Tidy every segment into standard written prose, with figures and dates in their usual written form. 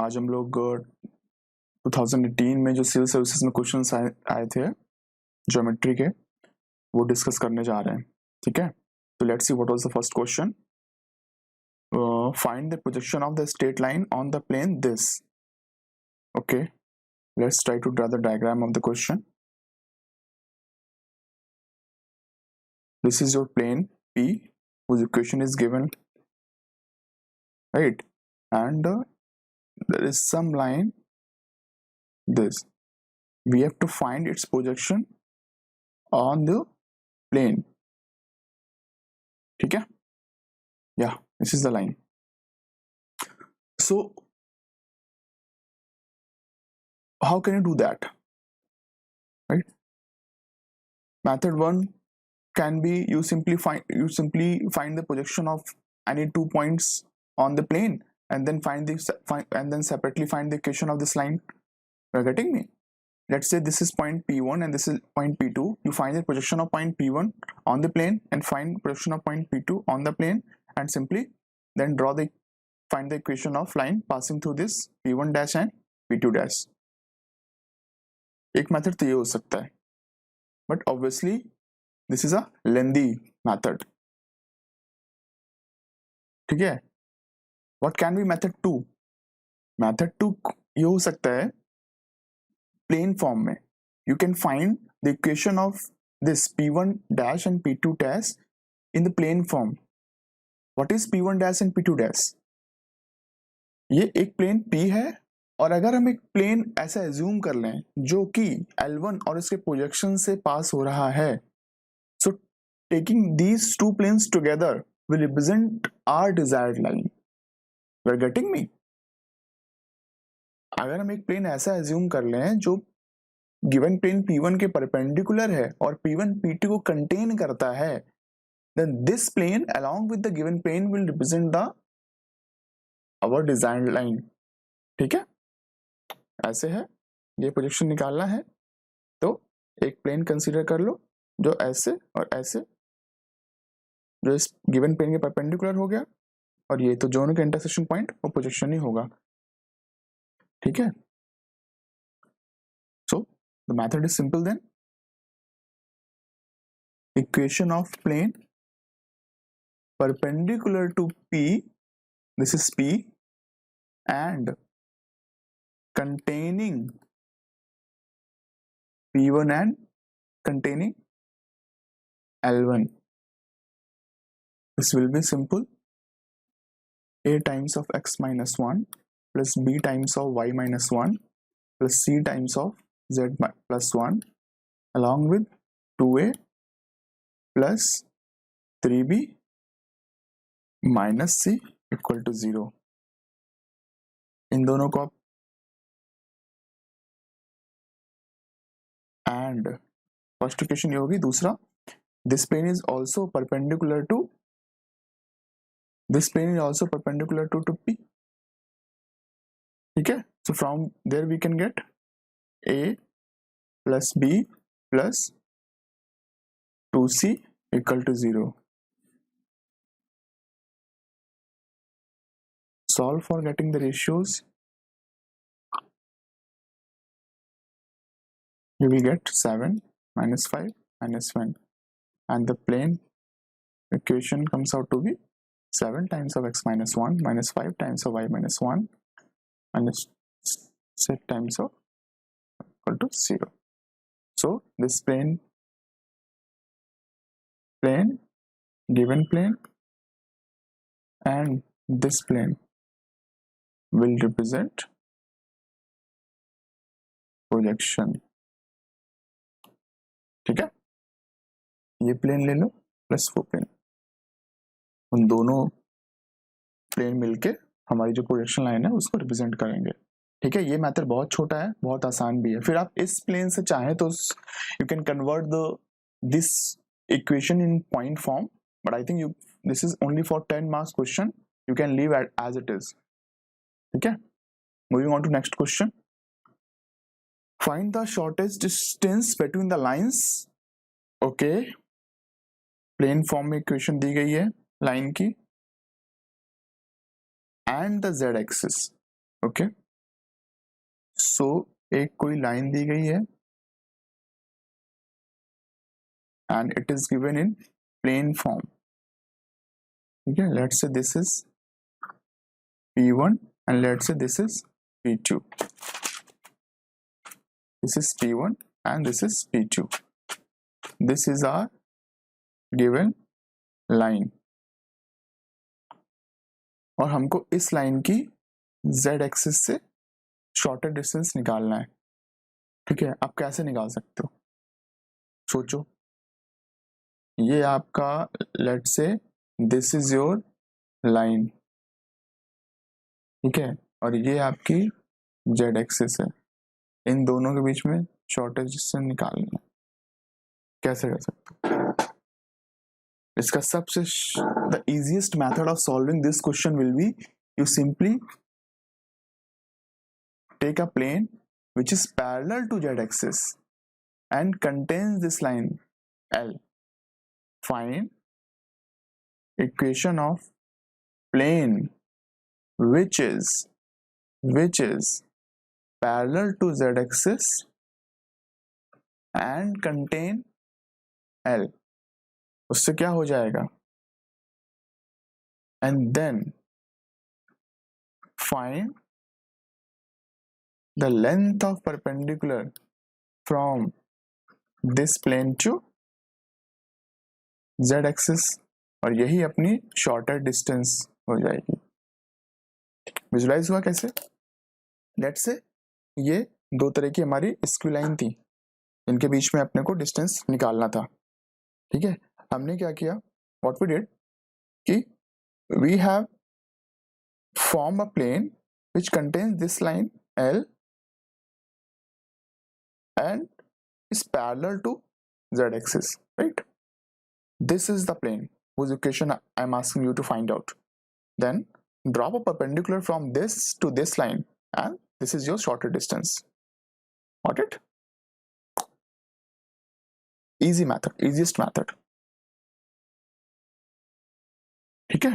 आज हम लोग 2018 में जो सिविल सर्विसेज में क्वेश्चंस आए थे ज्योमेट्री के, वो डिस्कस करने जा रहे हैं। ठीक है, तो let's see what was the first question. Find the projection of the straight line on the plane this. Okay, let's try to draw the diagram of the question. This is your plane P whose equation is given, right? And there is some line this. We have to find its projection on the plane. ठीक है? Yeah, this is the line. So how can you do that? Right? Method 1 can be you simply find the projection of any 2 points on the plane and then separately find the equation of this line. You're getting me? Let's say this is point P1 and this is point P2. You find the projection of point P1 on the plane and find projection of point P2 on the plane, and simply then find the equation of line passing through this P1 dash and P2 dash. एक method तो ये हो सकता है, but obviously this is a lengthy method. ठीक है? What can be method 2? Method 2 ये हो सकता है प्लेन फॉर्म में. You can find the equation of this P1 dash and P2 dash in the plane form. What is P1 dash and P2 dash? ये एक plane P है, और अगर हम एक प्लेन ऐसा एज्यूम कर लें जो कि L1 और इसके प्रोजेक्शन से पास हो रहा है, so taking these two planes together will represent our desired line. You are getting me? अगर हम एक प्लेन ऐसा एज्यूम कर लें जो गिवन प्लेन P1 के परपेंडिकुलर है और P1 P2 को कंटेन करता है, then this plane along with the given plane will represent our desired line. ठीक है? ऐसे है, ये प्रोजेक्शन निकालना है तो एक प्लेन कंसीडर कर लो जो ऐसे और ऐसे, जो इस गिवन प्लेन के परपेंडिकुलर हो गया, और ये तो दोनों के इंटरसेक्शन पॉइंट वो प्रोजेक्शन ही होगा. ठीक है? So the method is simple then. Equation of plane perpendicular to P, this is P, and containing P1 and containing L1. This will be simple. A times of x minus 1 plus b times of y minus 1 plus c times of z plus 1 along with 2a plus 3b minus c equal to 0. इन दोनों को आप and first equation ये होगी. दूसरा, this plane is also perpendicular to P. ठीक है? So from there we can get a plus b plus 2c equal to 0. Solve for getting the ratios. You will get 7 minus 5 minus 1, and the plane equation comes out to be 7 times of x minus 1 minus 5 times of y minus 1 minus 6 times of equal to 0. So this plane given plane and this plane will represent projection. ठीक है? ये plane ले लो plus वो plane, उन दोनों plane मिलके हमारी जो प्रोजेक्शन लाइन है उसको रिप्रेजेंट करेंगे. ठीक है? ये मेथड बहुत छोटा है, बहुत आसान भी है. फिर आप इस प्लेन से चाहें तो you can convert this equation in point form, but I think this is only for 10 marks question. You can leave as it is. ठीक है? Moving on to next question. Find the shortest distance between the lines. Okay, plane form में equation दी गई है line की, and the z axis. Okay, so एक कोई line दी गई है and it is given in plane form, ठीक है। Let's say this is P1 and let's say this is P2. This is P1 and this is P2. This is our given line और हमको इस line की z axis से shorter distance निकालना है, ठीक है। आप कैसे निकाल सकते हो, सोचो। ये आपका let's say this is your line, ठीक है, और ये आपकी z एक्सिस है। इन दोनों के बीच में शॉर्टेस्ट डिस्टेंस निकालनी है, कैसे कर सकते हो? इसका सबसे the easiest method of solving this question will be you simply take a plane which is parallel to z axis and contains this line L. Find equation of plane which is parallel to z axis and contain L. उससे क्या हो जाएगा? And then find the length of perpendicular from this plane to z axis और यही अपनी shorter distance हो जाएगी। Visualise हुआ कैसे? लेट्स से ये दो तरह की हमारी स्क्यू लाइन थी, इनके बीच में अपने को डिस्टेंस निकालना था, ठीक है। हमने क्या किया, व्हाट वी डिड कि we have form a plane which contains this line L and is parallel to z axis, right? This is the plane whose equation I am asking you to find out. Then drop a perpendicular from this to this line and this is your shorter distance. Got it? Easy method, easiest method. Okay.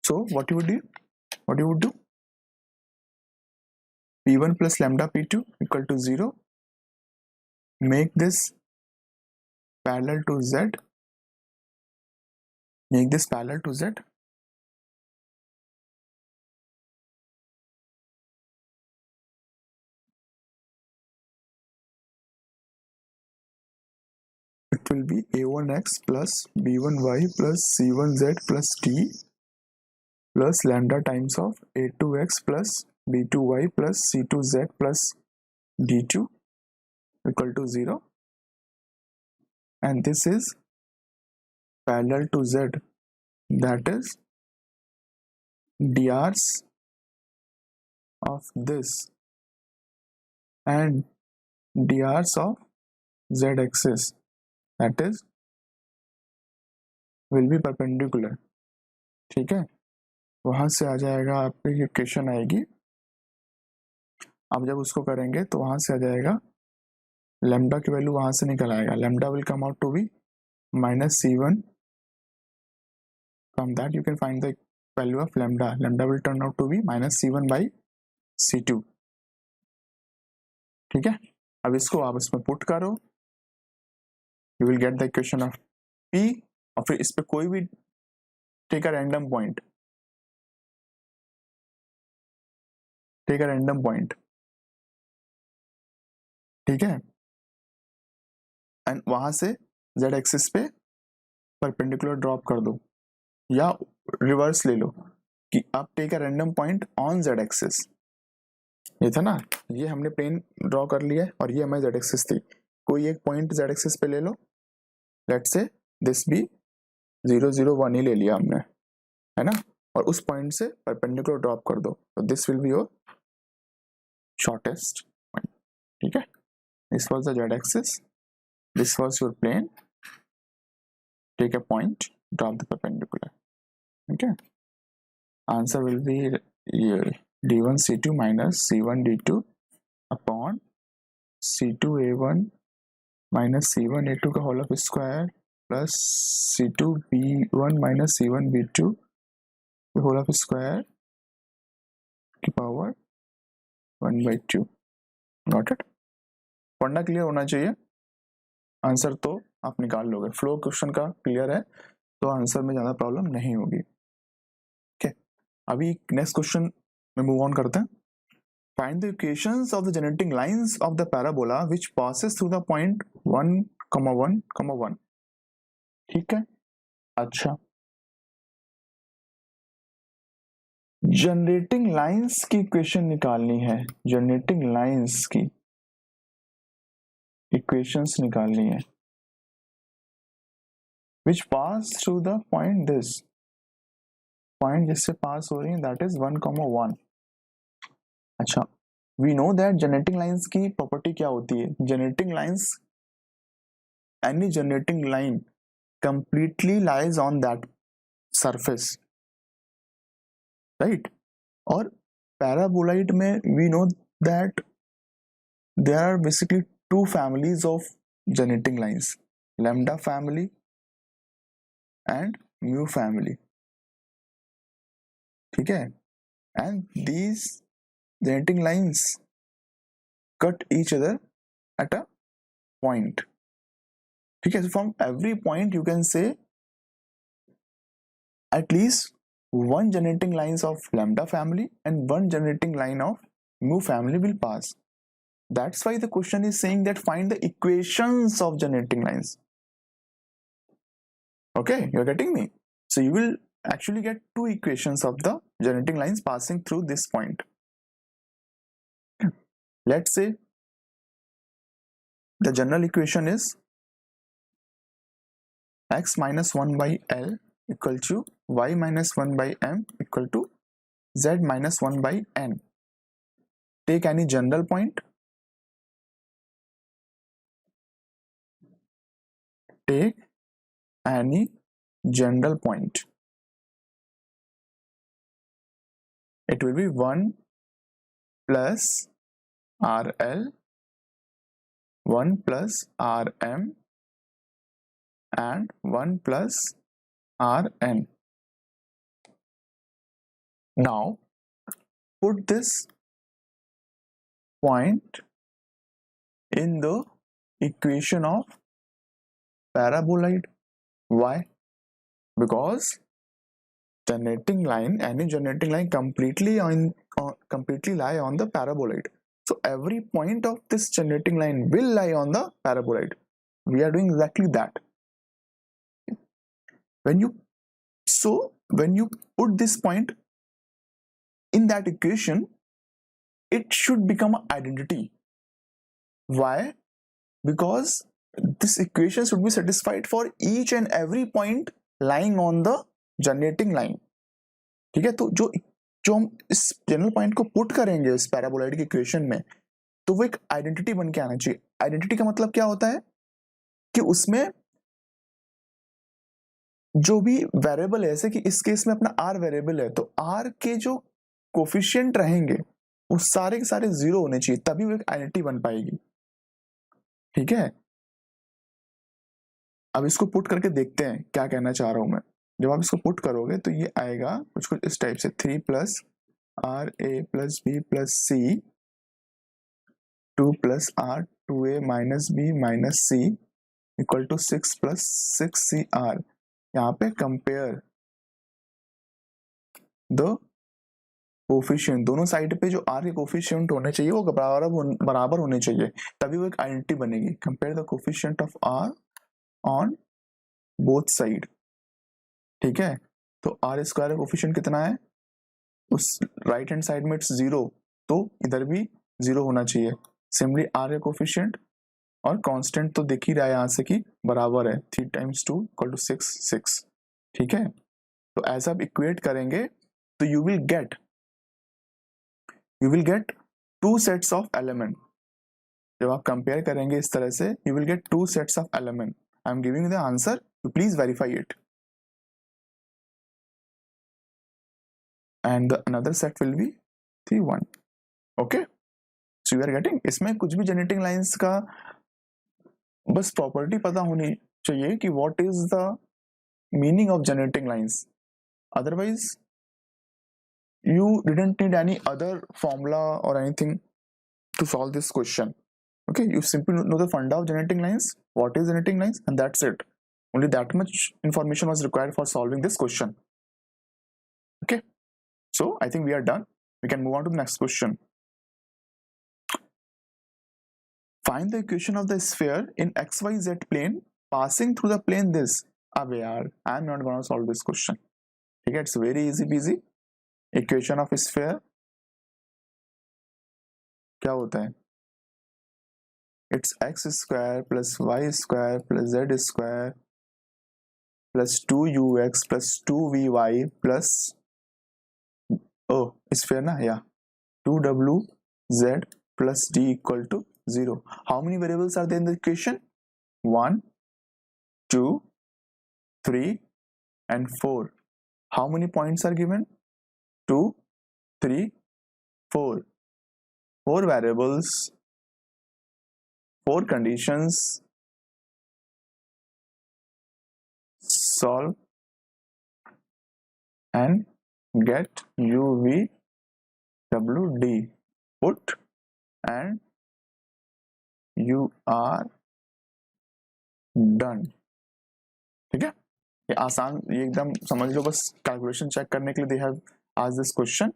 So what you would do? P1 plus lambda P2 equal to 0. Make this parallel to Z. Make this parallel to Z. It will be A1x plus B1y plus C1z plus T plus lambda times of A2x plus B2y plus C2z plus D2 equal to 0, and this is parallel to Z, that is drs of this and drs of Z axis, that is will be perpendicular, ठीक है। वहां से आ जाएगा आपकी equation आएगी, अब जब उसको करेंगे तो वहां से आ जाएगा लैम्डा की वैल्यू वहां से निकल आएगा, lambda will come out to be -C1. From that you can find the value of lambda. Lambda will turn out to be -C1 by C2, ठीक है। अब इसको आप इसमें पुट करो, you will get the equation of P और फिर इस पे कोई भी take a random point, ठीक है, एंड वहां से z एक्सिस पे परपेंडिकुलर ड्रॉप कर दो या रिवर्स ले लो कि आप take a random point on z axis. ये था ना, ये हमने प्लेन ड्रॉ कर लिया है और ये हमारी z एक्सिस थी, कोई एक पॉइंट z एक्सिस पे ले लो, लेट्स से दिस भी 0 0 1 ही ले लिया हमने, है ना, और उस पॉइंट से परपेंडिकुलर ड्रॉप कर दो, तो this will be your shortest point, ठीक है। This was the z axis, this was your plane, take a point, drop the perpendicular, okay. Answer will be here d1 c2 minus c1 d2 upon c2 a1 minus c1 a2 का whole of square plus c2 b1 minus c1 b2 the whole of square की power 1/2। Got it? पढ़ना clear होना चाहिए, answer तो आप निकाल लोगे। Flow question का क्लियर है तो आंसर में ज़्यादा प्रॉब्लम नहीं होगी। ठीक है, अभी नेक्स्ट क्वेश्चन में मूव ऑन करते हैं। Find the equations of the generating lines of the parabola which passes through the point 1,1,1। ठीक है, अच्छा, जनरेटिंग लाइंस की इक्वेशन निकालनी है, जनरेटिंग लाइंस की इक्वेशंस निकालनी है which pass through the point this, point जिससे पास हो रही है दैट इज 1,1। अच्छा, we know that generating lines की प्रॉपर्टी क्या होती है? Generating lines, any generating line completely lies on that surface, right? और पैराबोलाइड में we know that there are basically two families of generating lines, lambda family and mu family. ठीक है, and these generating lines cut each other at a point. ठीक है, so from every point you can say at least one generating lines of lambda family and one generating line of mu family will pass. That's why the question is saying that find the equations of generating lines. Okay, you're getting me? So you will actually get two equations of the generating lines passing through this point. Let's say the general equation is x minus 1 by L equal to y minus 1 by m equal to z minus 1 by n. Take any general point. Take any general point. It will be 1 plus RL, 1 plus RM and 1 plus Rn. Now put this point in the equation of paraboloid. Why? Because generating line, any generating line completely lie on the paraboloid. So every point of this generating line will lie on the paraboloid. We are doing exactly that. When you put this point in that equation, it should become an identity. Why? Because this equation should be satisfied for each and every point lying on the generating line. ठीक है, तो जो हम इस general point को put करेंगे इस paraboloid की इक्वेशन में, तो वो एक आइडेंटिटी बन के आना चाहिए। आइडेंटिटी का मतलब क्या होता है कि उसमें जो भी वेरिएबल है, जैसे कि इस केस में अपना आर वेरिएबल है, तो आर के जो कोफिशिएंट रहेंगे वो सारे के सारे जीरो होने चाहिए, तभी वो एक आइडेंटिटी बन पाएगी। ठीक है, अब इसको पुट करके देखते हैं क्या कहना चाह रहा हूं मैं। जब आप इसको पुट करोगे तो ये आएगा कुछ कुछ इस टाइप से, 3 plus r a plus b plus c 2 plus r 2a minus b minus c equal to 6 plus 6 c r. यहाँ पे कंपेयर द कोफिशिएंट, दोनों साइड पे जो आर के कोफिशिएंट होने चाहिए वो बराबर होने चाहिए, तभी वो एक आइडेंटिटी बनेगी। Compare the coefficient of r on both side. ठीक है, तो आर स्क्वायर का कोफिशिएंट कितना है, उस राइट हैंड साइड में इट्स 0, तो इधर भी 0 होना चाहिए। सिमिलरली आर का कोफिशिएंट और कांस्टेंट तो दिख ही रहा है यहाँ से कि बराबर है, 3 × 2 = 6। ठीक है, तो ऐसा आप इक्वेट करेंगे तो you will get 2 sets of element. जब आप कंपेयर करेंगे इस तरह से, you will get 2 sets of element. I am giving the answer, तो please verify it. and the another set will be 3 1. okay, so you are getting, इसमें कुछ भी जनरेटिंग लाइंस का बस प्रॉपर्टी पता होनी चाहिए कि what is the meaning of generating lines, otherwise you didn't need any other formula or anything, to solve this question. Okay, you simply know the funda of generating lines, what is generating lines, and that's it. Only that much information was required for solving this question. Okay, so I think we are done. We can move on to the next question. Find the equation of the sphere in XYZ plane passing through the plane this. Abbe yaar, I am not going to solve this question. Okay, it's very easy peasy. Equation of sphere क्या होता है? It's x square plus y square plus z square plus 2ux plus 2vy plus, oh sphere na, yeah, 2wz plus d equal to 0. How many variables are there in the equation? 1, 2, 3 and 4. How many points are given? 2, 3, 4. 4 variables, 4 conditions. Solve and get UVWD. Put and you are done. ठीक है, ये आसान, ये एकदम समझ लो, बस calculation check करने के लिए they have asked this question.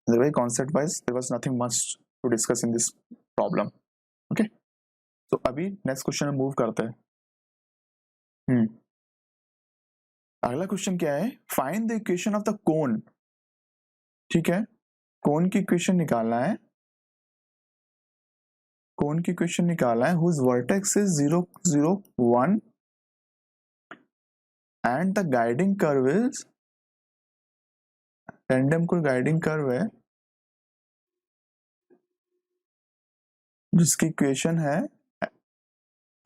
The way concept wise there was nothing much to discuss in this problem. Okay, so अभी next question में move करते हैं. अगला क्वेश्चन क्या है? Find the equation of the cone. ठीक है, कोन की इक्वेशन निकालना है. कोन की इक्वेशन निकालना है whose vertex is 0, 0, 1 and the guiding curve is random. कोई guiding curve है जिसकी इक्वेशन है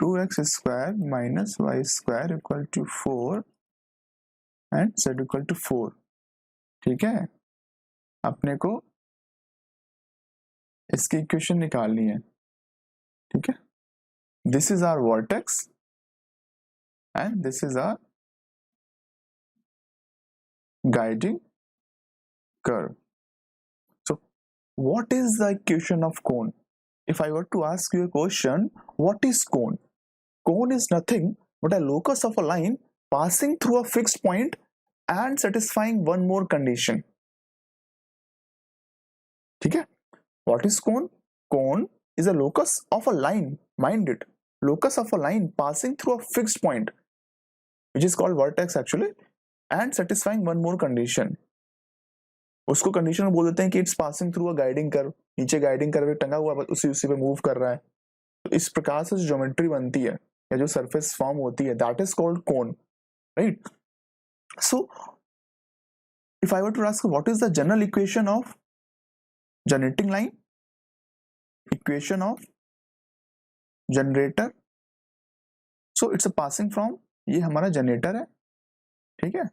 2x square minus y square equal to 4 and z equal to 4. ठीक है, अपने को इसकी इक्वेशन निकालनी है. ठीक है, this is our vertex and this is our guiding curve. So what is the equation of cone? If I were to ask you a question, what is cone? Cone is nothing but a locus of a line passing through a fixed point and satisfying one more condition. ठीक है, what is cone? Cone is a locus of a line, mind it, locus of a line passing through a fixed point which is called vertex actually and satisfying one more condition. उसको condition में बोल देते हैं कि it's passing through a guiding curve. नीचे guiding curve टंगा हुआ उसी पे मूव कर रहा है. तो इस प्रकार से जो ज्योमेट्री बनती है या जो सरफेस फॉर्म होती है that is called cone, right? So if I were to ask what is the general equation of generating line, equation of generator, so it's a passing from, ये हमारा जनरेटर है. ठीक है,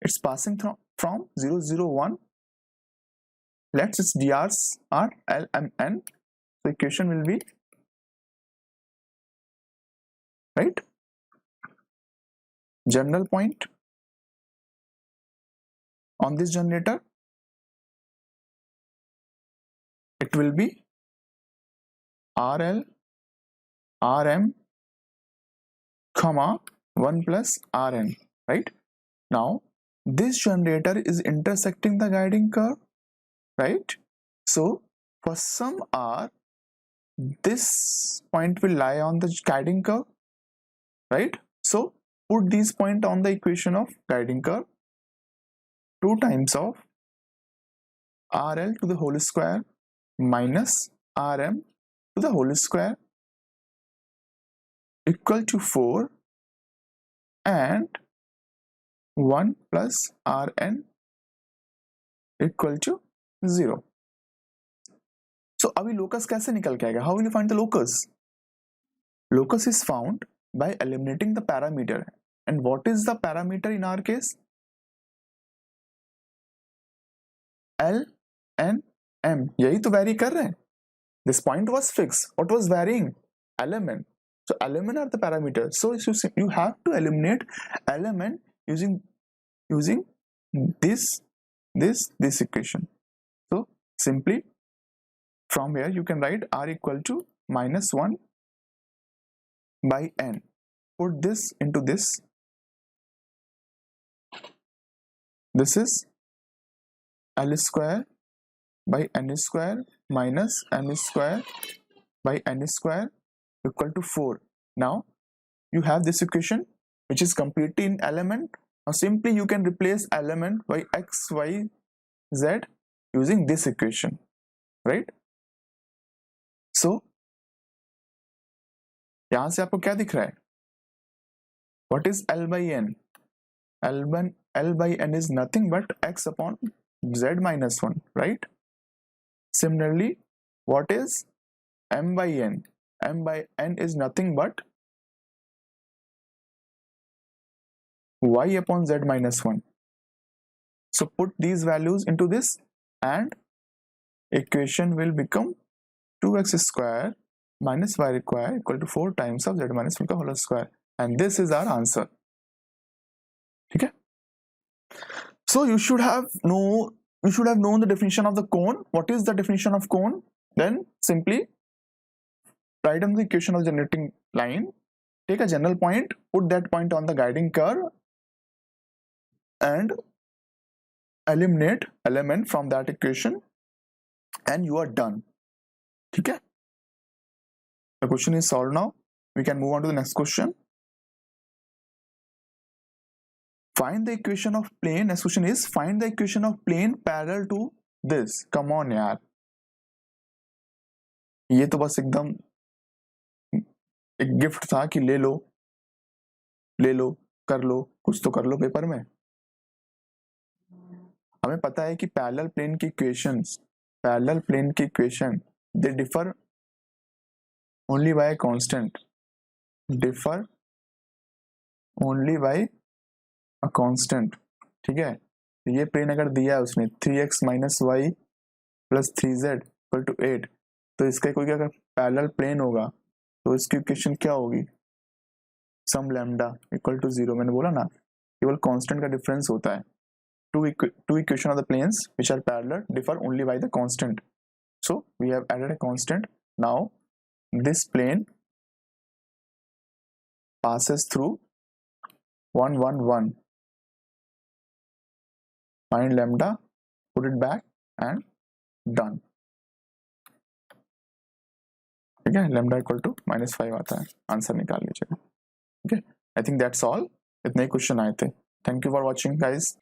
it's passing from 0, 0, 1. Let's its drs are L, M, N. So equation will be, right, general point on this generator, it will be RL, RM, comma 1 plus RN, right? Now this generator is intersecting the guiding curve, right? So for some r, this point will lie on the guiding curve, right? So put these point on the equation of guiding curve. 2 times of RL to the whole square minus RM to the whole square equal to 4 and 1 plus Rn equal to 0. So अभी locus कैसे निकल के आएगा? How will you find the locus? Locus is found by eliminating the parameter. And what is the parameter in our case? L, N, M. यही तो vary कर रहे हैं. This point was fixed. What was varying? Element. So element are the parameter. So you have to eliminate element using this equation. So simply from here you can write r equal to -1 by n. Put this into this. This is L square by n square minus m square by n square equal to 4. Now you have this equation which is completely in element. Now simply you can replace element by x, y, z using this equation, right? So यहां से आपको क्या दिख रहा है? What is L by n? L by n is nothing but x upon z minus 1, right? Similarly, what is m by n? M by n is nothing but y upon z minus 1. So put these values into this and equation will become 2x square minus y required equal to 4 times of z minus 1 का whole square, and this is our answer. ठीक है? So you should have known the definition of the cone. What is the definition of cone? Then simply write down the equation of the generating line, take a general point, put that point on the guiding curve and eliminate element from that equation and you are done. ठीक है? The question is solved now. We can move on to the next question. Find the equation of plane. Next question is find the equation of plane parallel to this. Come on यार, ये तो बस एकदम एक gift था कि ले लो कर लो, कुछ तो कर लो पेपर में. हमें पता है कि पैरेलल प्लेन की equation they differ only by constant, ठीक है? ये प्लेन अगर दिया है उसने 3x minus y plus 3z equal to 8, तो इसका कोई अगर पैरेलल प्लेन होगा तो इसकी इक्वेशन क्या होगी? सम लैम्डा इक्वल टू 0. मैंने बोला ना, केवल कांस्टेंट का डिफरेंस होता है. Two equation of the planes which are parallel differ only by the constant. So we have added a constant. Now this plane passes through 1 1 1. Find lambda, put it back and done. ठीक है? lambda equal to -5 आता है, answer निकाल लीजिएगा. Okay, I think that's all. इतने ही question आए थे. Thank you for watching guys.